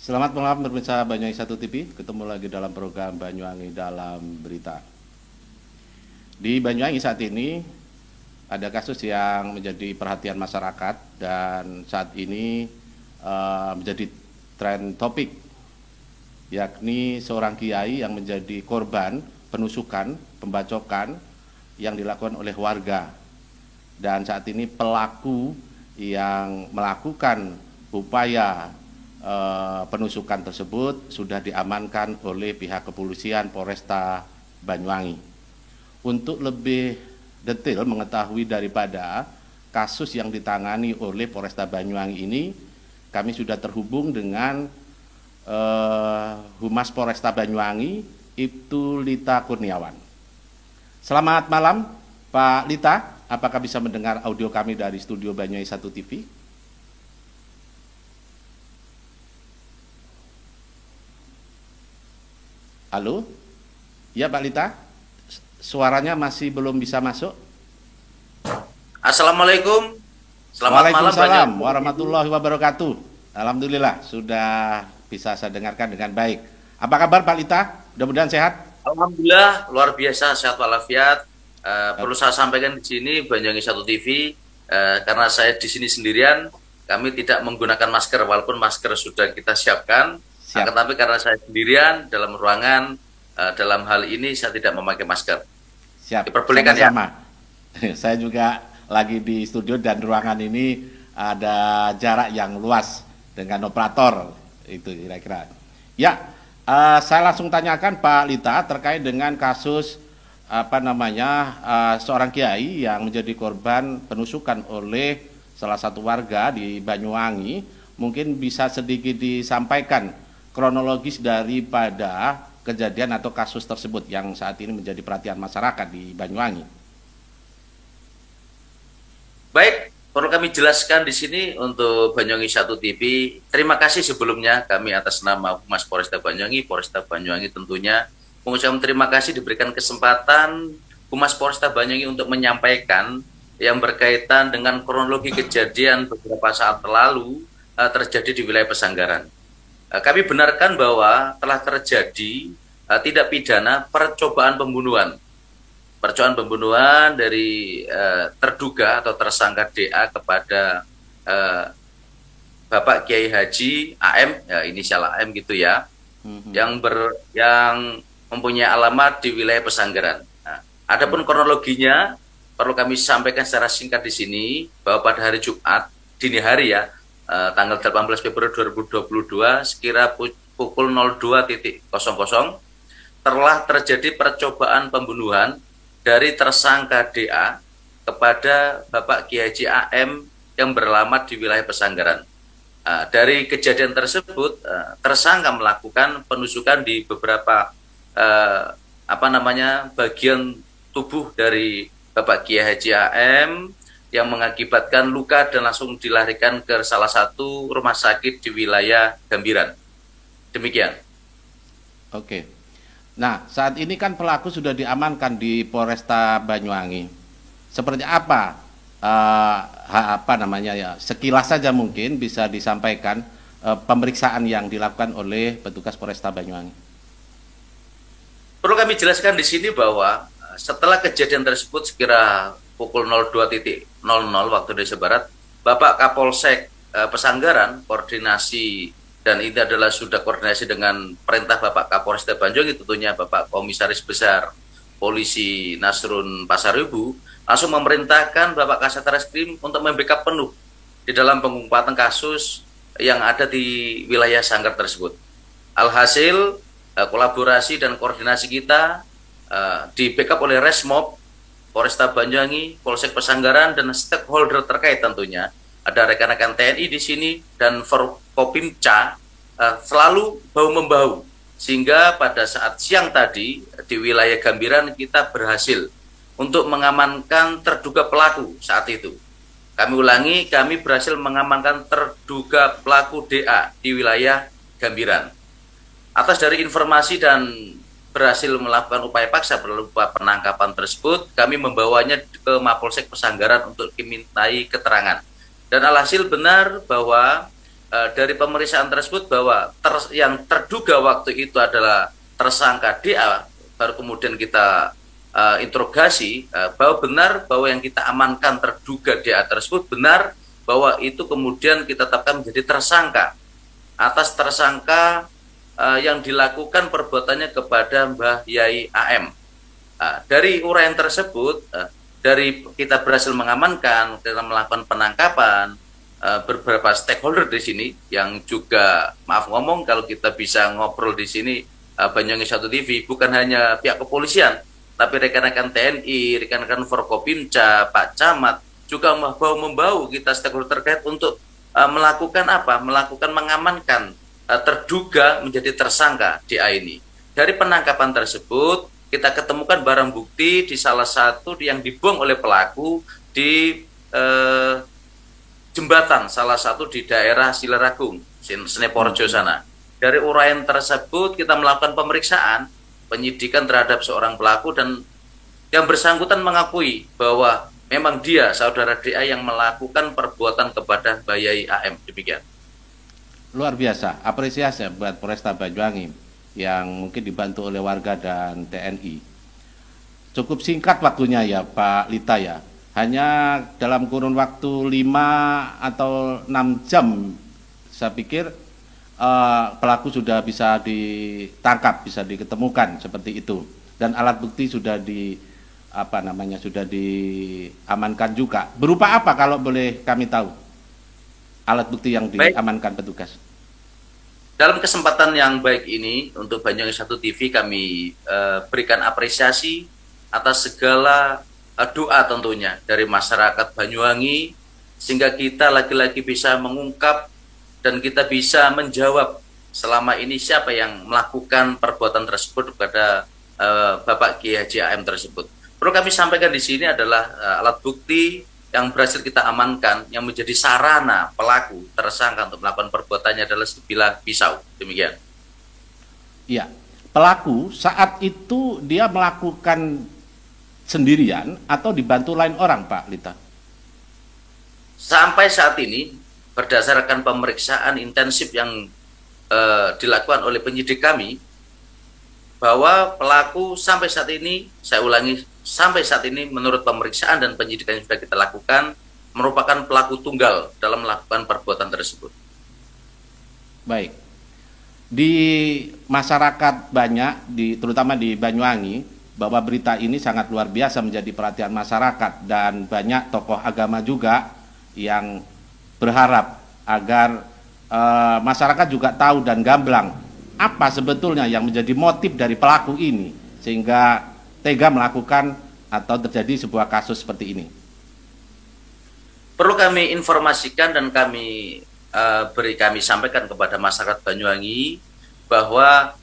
Selamat malam pemirsa Banyuwangi Satu TV, ketemu lagi dalam program Banyuwangi dalam Berita. Di Banyuwangi saat ini ada kasus yang menjadi perhatian masyarakat dan saat ini menjadi tren topik, yakni seorang kiai yang menjadi korban penusukan, pembacokan yang dilakukan oleh warga. Dan saat ini pelaku yang melakukan upaya penusukan tersebut sudah diamankan oleh pihak kepolisian Polresta Banyuwangi. Untuk lebih detail mengetahui daripada kasus yang ditangani oleh Polresta Banyuwangi ini, kami sudah terhubung dengan Humas Polresta Banyuwangi, Ibtu Lita Kurniawan. Selamat malam, Pak Lita. Apakah bisa mendengar audio kami dari studio Banyuwangi 1 TV? Halo? Ya, Pak Lita? Suaranya masih belum bisa masuk? Assalamualaikum. Selamat malam Waalaikumsalam Banyuwangi. warahmatullahi wabarakatuh. Alhamdulillah sudah bisa saya dengarkan dengan baik. Apa kabar Pak Lita? Mudah-mudahan sehat. Alhamdulillah luar biasa sehat walafiat. Perlu saya sampaikan di sini Banyuwangi 1 TV karena saya di sini sendirian, kami tidak menggunakan masker walaupun masker sudah kita siapkan. Siap. Tetapi karena saya sendirian dalam ruangan, dalam hal ini saya tidak memakai masker. Siap. Diperbolehkan ya. Sama-sama. Saya juga lagi di studio dan ruangan ini ada jarak yang luas dengan operator itu kira-kira. Ya, saya langsung tanyakan Pak Lita terkait dengan kasus seorang kiai yang menjadi korban penusukan oleh salah satu warga di Banyuwangi. Mungkin bisa sedikit disampaikan kronologis daripada kejadian atau kasus tersebut yang saat ini menjadi perhatian masyarakat di Banyuwangi. Baik, perlu kami jelaskan di sini untuk Banyuwangi 1 TV. Terima kasih sebelumnya kami atas nama Humas Polresta Banyuwangi, Polresta Banyuwangi tentunya mengucapkan terima kasih diberikan kesempatan Humas Polresta Banyuwangi untuk menyampaikan yang berkaitan dengan kronologi kejadian beberapa saat lalu terjadi di wilayah Pesanggaran. Kami benarkan bahwa telah terjadi tindak pidana percobaan pembunuhan. Percobaan pembunuhan dari terduga atau tersangka DA kepada Bapak Kiai Haji AM, ya inisial AM gitu ya, yang mempunyai alamat di wilayah Pesanggaran. Nah, adapun kronologinya perlu kami sampaikan secara singkat di sini bahwa pada hari Jumat dini hari ya, tanggal 18 Februari 2022 sekira pukul 02.00 telah terjadi percobaan pembunuhan dari tersangka DA kepada Bapak Kiai Haji AM yang beralamat di wilayah Pesanggaran. Dari kejadian tersebut, tersangka melakukan penusukan di beberapa bagian tubuh dari Bapak Kiai Haji AM yang mengakibatkan luka dan langsung dilarikan ke salah satu rumah sakit di wilayah Gambiran. Demikian. Oke. Nah, saat ini kan pelaku sudah diamankan di Polresta Banyuwangi. Seperti apa sekilas saja mungkin bisa disampaikan pemeriksaan yang dilakukan oleh petugas Polresta Banyuwangi. Perlu kami jelaskan di sini bahwa setelah kejadian tersebut sekira pukul 02.00 waktu Indonesia Barat, Bapak Kapolsek Pesanggaran koordinasi, dan ini adalah sudah koordinasi dengan perintah Bapak Kapolresta Banyuwangi tentunya Bapak Komisaris Besar Polisi Nasrun Pasaribu langsung memerintahkan Bapak Kasat Reskrim untuk membackup penuh di dalam pengungkapan kasus yang ada di wilayah Sanggar tersebut. Alhasil kolaborasi dan koordinasi kita di backup oleh Resmob, Polresta Banyuwangi, Polsek Pesanggaran, dan stakeholder terkait tentunya. Ada rekan-rekan TNI di sini dan Forkopimca selalu bahu-membahu. Sehingga pada saat siang tadi di wilayah Gambiran kita berhasil untuk mengamankan terduga pelaku saat itu. Kami ulangi, kami berhasil mengamankan terduga pelaku DA di wilayah Gambiran. Atas dari informasi dan berhasil melakukan upaya paksa berupa penangkapan tersebut, kami membawanya ke Mapolsek Pesanggaran untuk dimintai keterangan. Dan alhasil benar bahwa dari pemeriksaan tersebut bahwa yang terduga waktu itu adalah tersangka DA, baru kemudian kita interogasi bahwa benar bahwa yang kita amankan terduga DA tersebut benar, bahwa itu kemudian kita tetapkan menjadi tersangka atas tersangka yang dilakukan perbuatannya kepada Mbah Yai AM. Dari uraian tersebut, dari kita berhasil mengamankan, kita melakukan penangkapan beberapa stakeholder di sini yang juga, maaf ngomong kalau kita bisa ngobrol di sini, Banyuwangi 1 TV bukan hanya pihak kepolisian, tapi rekan-rekan TNI, rekan-rekan Forkopimda, Pak Camat juga membawa kita stakeholder terkait untuk melakukan apa? Melakukan mengamankan terduga menjadi tersangka DA ini. Dari penangkapan tersebut kita ketemukan barang bukti di salah satu yang dibuang oleh pelaku di jembatan salah satu di daerah Silaragung, Seneporjo sana. Dari uraian tersebut kita melakukan pemeriksaan, penyidikan terhadap seorang pelaku, dan yang bersangkutan mengakui bahwa memang dia, saudara DA, yang melakukan perbuatan kepada Mbah Yai AM. Demikian. Luar biasa, apresiasi buat Polresta Banyuwangi yang mungkin dibantu oleh warga dan TNI. Cukup singkat waktunya ya Pak Lita ya, hanya dalam kurun waktu 5 atau 6 jam saya pikir pelaku sudah bisa ditangkap, bisa diketemukan seperti itu, dan alat bukti sudah sudah diamankan juga. Berupa apa kalau boleh kami tahu alat bukti yang diamankan petugas? Dalam kesempatan yang baik ini untuk Banyuwangi 1 TV kami berikan apresiasi atas segala doa tentunya dari masyarakat Banyuwangi, sehingga kita lagi-lagi bisa mengungkap dan kita bisa menjawab selama ini siapa yang melakukan perbuatan tersebut kepada Bapak Kiai Haji AM tersebut. Perlu kami sampaikan di sini adalah alat bukti yang berhasil kita amankan yang menjadi sarana pelaku tersangka untuk melakukan perbuatannya adalah sebilah pisau. Demikian. Iya, pelaku saat itu dia melakukan sendirian atau dibantu lain orang, Pak Lita? Sampai saat ini berdasarkan pemeriksaan intensif yang dilakukan oleh penyidik kami, bahwa pelaku sampai saat ini, saya ulangi, sampai saat ini menurut pemeriksaan dan penyidikan yang sudah kita lakukan merupakan pelaku tunggal dalam melakukan perbuatan tersebut. Baik. Di masyarakat banyak, terutama di Banyuwangi, bahwa berita ini sangat luar biasa menjadi perhatian masyarakat, dan banyak tokoh agama juga yang berharap agar masyarakat juga tahu dan gamblang apa sebetulnya yang menjadi motif dari pelaku ini sehingga tega melakukan atau terjadi sebuah kasus seperti ini. Perlu kami informasikan dan kami sampaikan kepada masyarakat Banyuwangi bahwa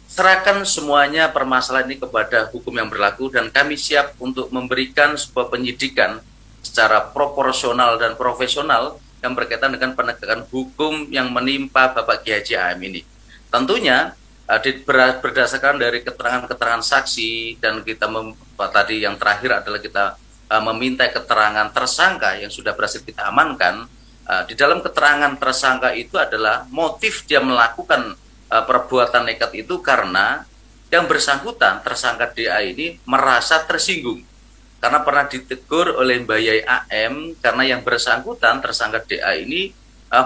serahkan semuanya permasalahan ini kepada hukum yang berlaku, dan kami siap untuk memberikan sebuah penyidikan secara proporsional dan profesional yang berkaitan dengan penegakan hukum yang menimpa Bapak Kiai Haji AM ini. Tentunya berdasarkan dari keterangan-keterangan saksi, dan kita tadi yang terakhir adalah kita meminta keterangan tersangka yang sudah berhasil kita amankan. Di dalam keterangan tersangka itu adalah motif dia melakukan perbuatan nekat itu karena yang bersangkutan tersangka DA ini merasa tersinggung karena pernah ditegur oleh Mbah Yai AM karena yang bersangkutan tersangka DA ini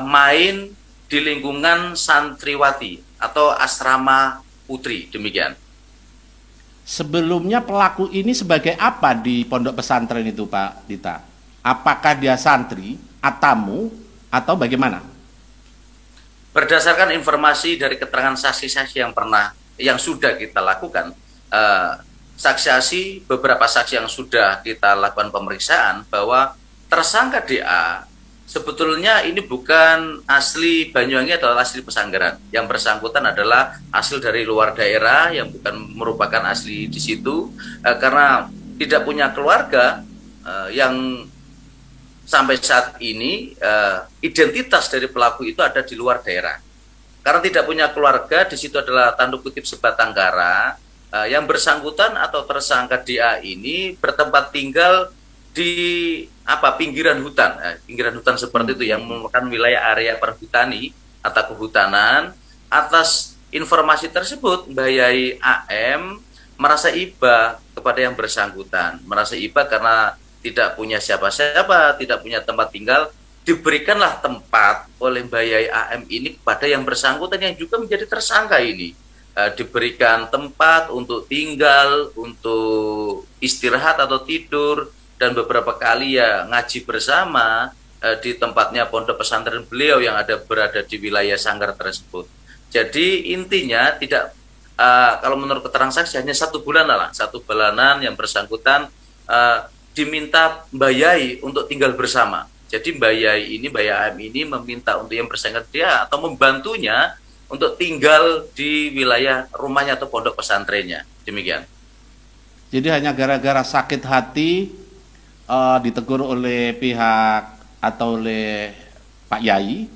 main di lingkungan santriwati atau asrama putri. Demikian. Sebelumnya pelaku ini sebagai apa di pondok pesantren itu, Pak Dita? Apakah dia santri, atamu, atau bagaimana? Berdasarkan informasi dari keterangan saksi-saksi yang sudah kita lakukan, beberapa saksi yang sudah kita lakukan pemeriksaan, bahwa tersangka DA sebetulnya ini bukan asli Banyuwangi atau asli Pesanggaran. Yang bersangkutan adalah hasil dari luar daerah yang bukan merupakan asli di situ, karena tidak punya keluarga yang sampai saat ini identitas dari pelaku itu ada di luar daerah. Karena tidak punya keluarga, di situ adalah tanduk kutip sebatang kara. Yang bersangkutan atau tersangka DA ini bertempat tinggal di pinggiran hutan, pinggiran hutan seperti itu yang merupakan wilayah area perhutani atau kehutanan. Atas informasi tersebut, Mbak Yai AM merasa iba kepada yang bersangkutan, merasa iba karena tidak punya siapa-siapa, tidak punya tempat tinggal, diberikanlah tempat oleh Mbak Yai AM ini kepada yang bersangkutan yang juga menjadi tersangka ini. Diberikan tempat untuk tinggal, untuk istirahat atau tidur, dan beberapa kali ya ngaji bersama di tempatnya pondok pesantren beliau yang berada di wilayah Sanggar tersebut. Jadi intinya tidak kalau menurut keterangan saksi hanya 1 bulan lah, 1 bulanan yang bersangkutan diminta Mbak Yai untuk tinggal bersama. Jadi Mbak Yai ini, Mbak Yai ini meminta untuk yang bersangkutan dia atau membantunya untuk tinggal di wilayah rumahnya atau pondok pesantrennya. Demikian. Jadi hanya gara-gara sakit hati ditegur oleh pihak atau oleh Pak Yai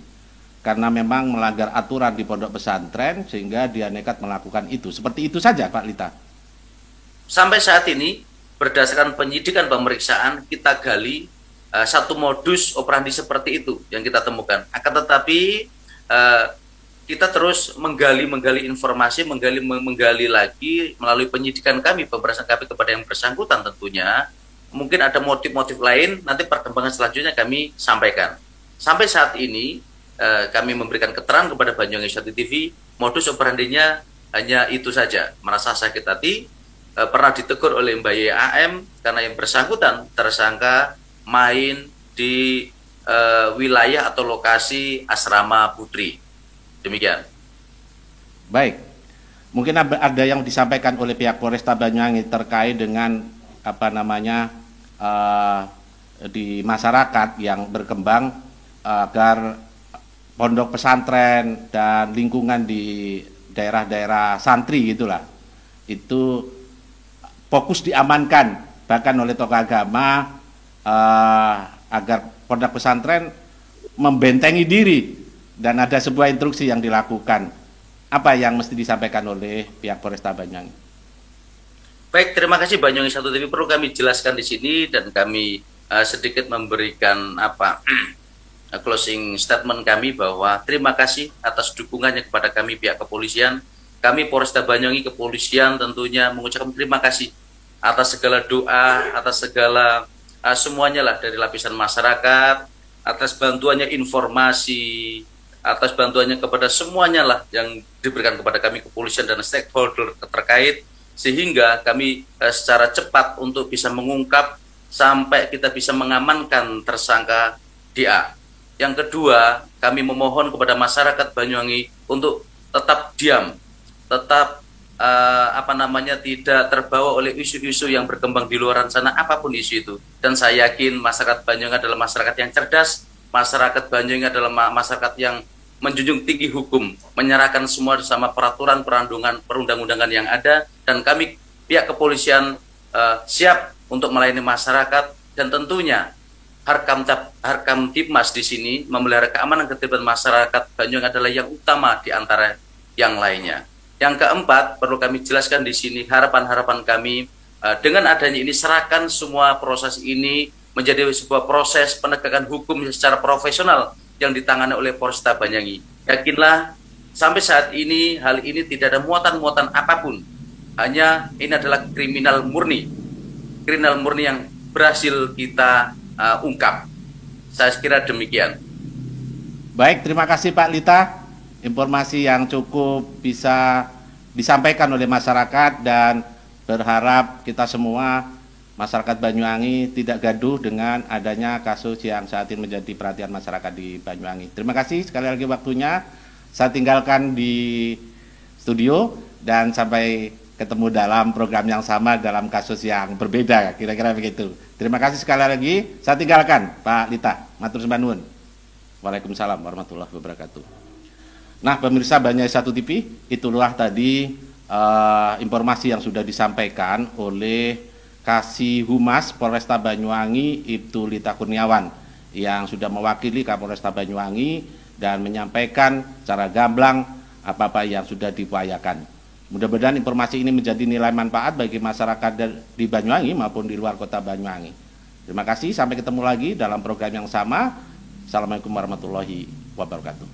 karena memang melanggar aturan di pondok pesantren sehingga dia nekat melakukan itu. Seperti itu saja, Pak Lita. Sampai saat ini berdasarkan penyidikan pemeriksaan kita gali satu modus operandi seperti itu yang kita temukan. Akan tetapi kita terus menggali informasi, menggali lagi melalui penyidikan kami, pemeriksaan kami kepada yang bersangkutan tentunya. Mungkin ada motif-motif lain, nanti perkembangan selanjutnya kami sampaikan. Sampai saat ini kami memberikan keterangan kepada Banyuwangi 1 TV, modus operandinya hanya itu saja, merasa sakit hati, pernah ditegur oleh Mbak Yai AM karena yang bersangkutan tersangka main di wilayah atau lokasi asrama putri. Demikian. Baik, mungkin ada yang disampaikan oleh pihak Polresta Banyuwangi terkait dengan di masyarakat yang berkembang agar pondok pesantren dan lingkungan di daerah-daerah santri gitulah itu fokus diamankan bahkan oleh tokoh agama agar pondok pesantren membentengi diri dan ada sebuah instruksi yang dilakukan. Apa yang mesti disampaikan oleh pihak Polresta Banyuwangi? Baik, terima kasih Banyuwangi 1 TV. Perlu kami jelaskan di sini dan kami sedikit memberikan closing statement kami bahwa terima kasih atas dukungannya kepada kami pihak kepolisian. Kami Polresta Banyuwangi kepolisian tentunya mengucapkan terima kasih atas segala doa, atas segala semuanya lah dari lapisan masyarakat, atas bantuannya informasi, atas bantuannya kepada semuanya lah yang diberikan kepada kami kepolisian dan stakeholder terkait, sehingga kami secara cepat untuk bisa mengungkap sampai kita bisa mengamankan tersangka DA. Yang kedua, kami memohon kepada masyarakat Banyuwangi untuk tetap diam, tetap tidak terbawa oleh isu-isu yang berkembang di luar sana, apapun isu itu. Dan saya yakin masyarakat Banyuwangi adalah masyarakat yang cerdas, masyarakat Banyuwangi adalah masyarakat yang menjunjung tinggi hukum, menyerahkan semua sama peraturan perundang-undangan yang ada, dan kami pihak kepolisian siap untuk melayani masyarakat, dan tentunya Harkamtibmas di sini memelihara keamanan ketertiban masyarakat Banyuwangi adalah yang utama di antara yang lainnya. Yang keempat, perlu kami jelaskan di sini harapan-harapan kami dengan adanya ini, serahkan semua proses ini menjadi sebuah proses penegakan hukum secara profesional yang ditangani oleh Polresta Banyuwangi. Yakinlah sampai saat ini hal ini tidak ada muatan-muatan apapun. Hanya ini adalah kriminal murni yang berhasil kita ungkap. Saya kira demikian. Baik, terima kasih Pak Lita. Informasi yang cukup bisa disampaikan oleh masyarakat dan berharap kita semua masyarakat Banyuwangi tidak gaduh dengan adanya kasus yang saat ini menjadi perhatian masyarakat di Banyuwangi. Terima kasih sekali lagi waktunya. Saya tinggalkan di studio dan sampai ketemu dalam program yang sama dalam kasus yang berbeda, kira-kira begitu. Terima kasih sekali lagi. Saya tinggalkan Pak Lita. Matur sembah nuwun. Waalaikumsalam warahmatullahi wabarakatuh. Nah, pemirsa Banyuwangi 1 TV, itulah tadi informasi yang sudah disampaikan oleh Kasih Humas Polresta Banyuwangi Ibtu Lita Kurniawan yang sudah mewakili Kapolresta Banyuwangi dan menyampaikan secara gamblang apa-apa yang sudah diupayakan. Mudah-mudahan informasi ini menjadi nilai manfaat bagi masyarakat di Banyuwangi maupun di luar kota Banyuwangi. Terima kasih, sampai ketemu lagi dalam program yang sama. Assalamualaikum warahmatullahi wabarakatuh.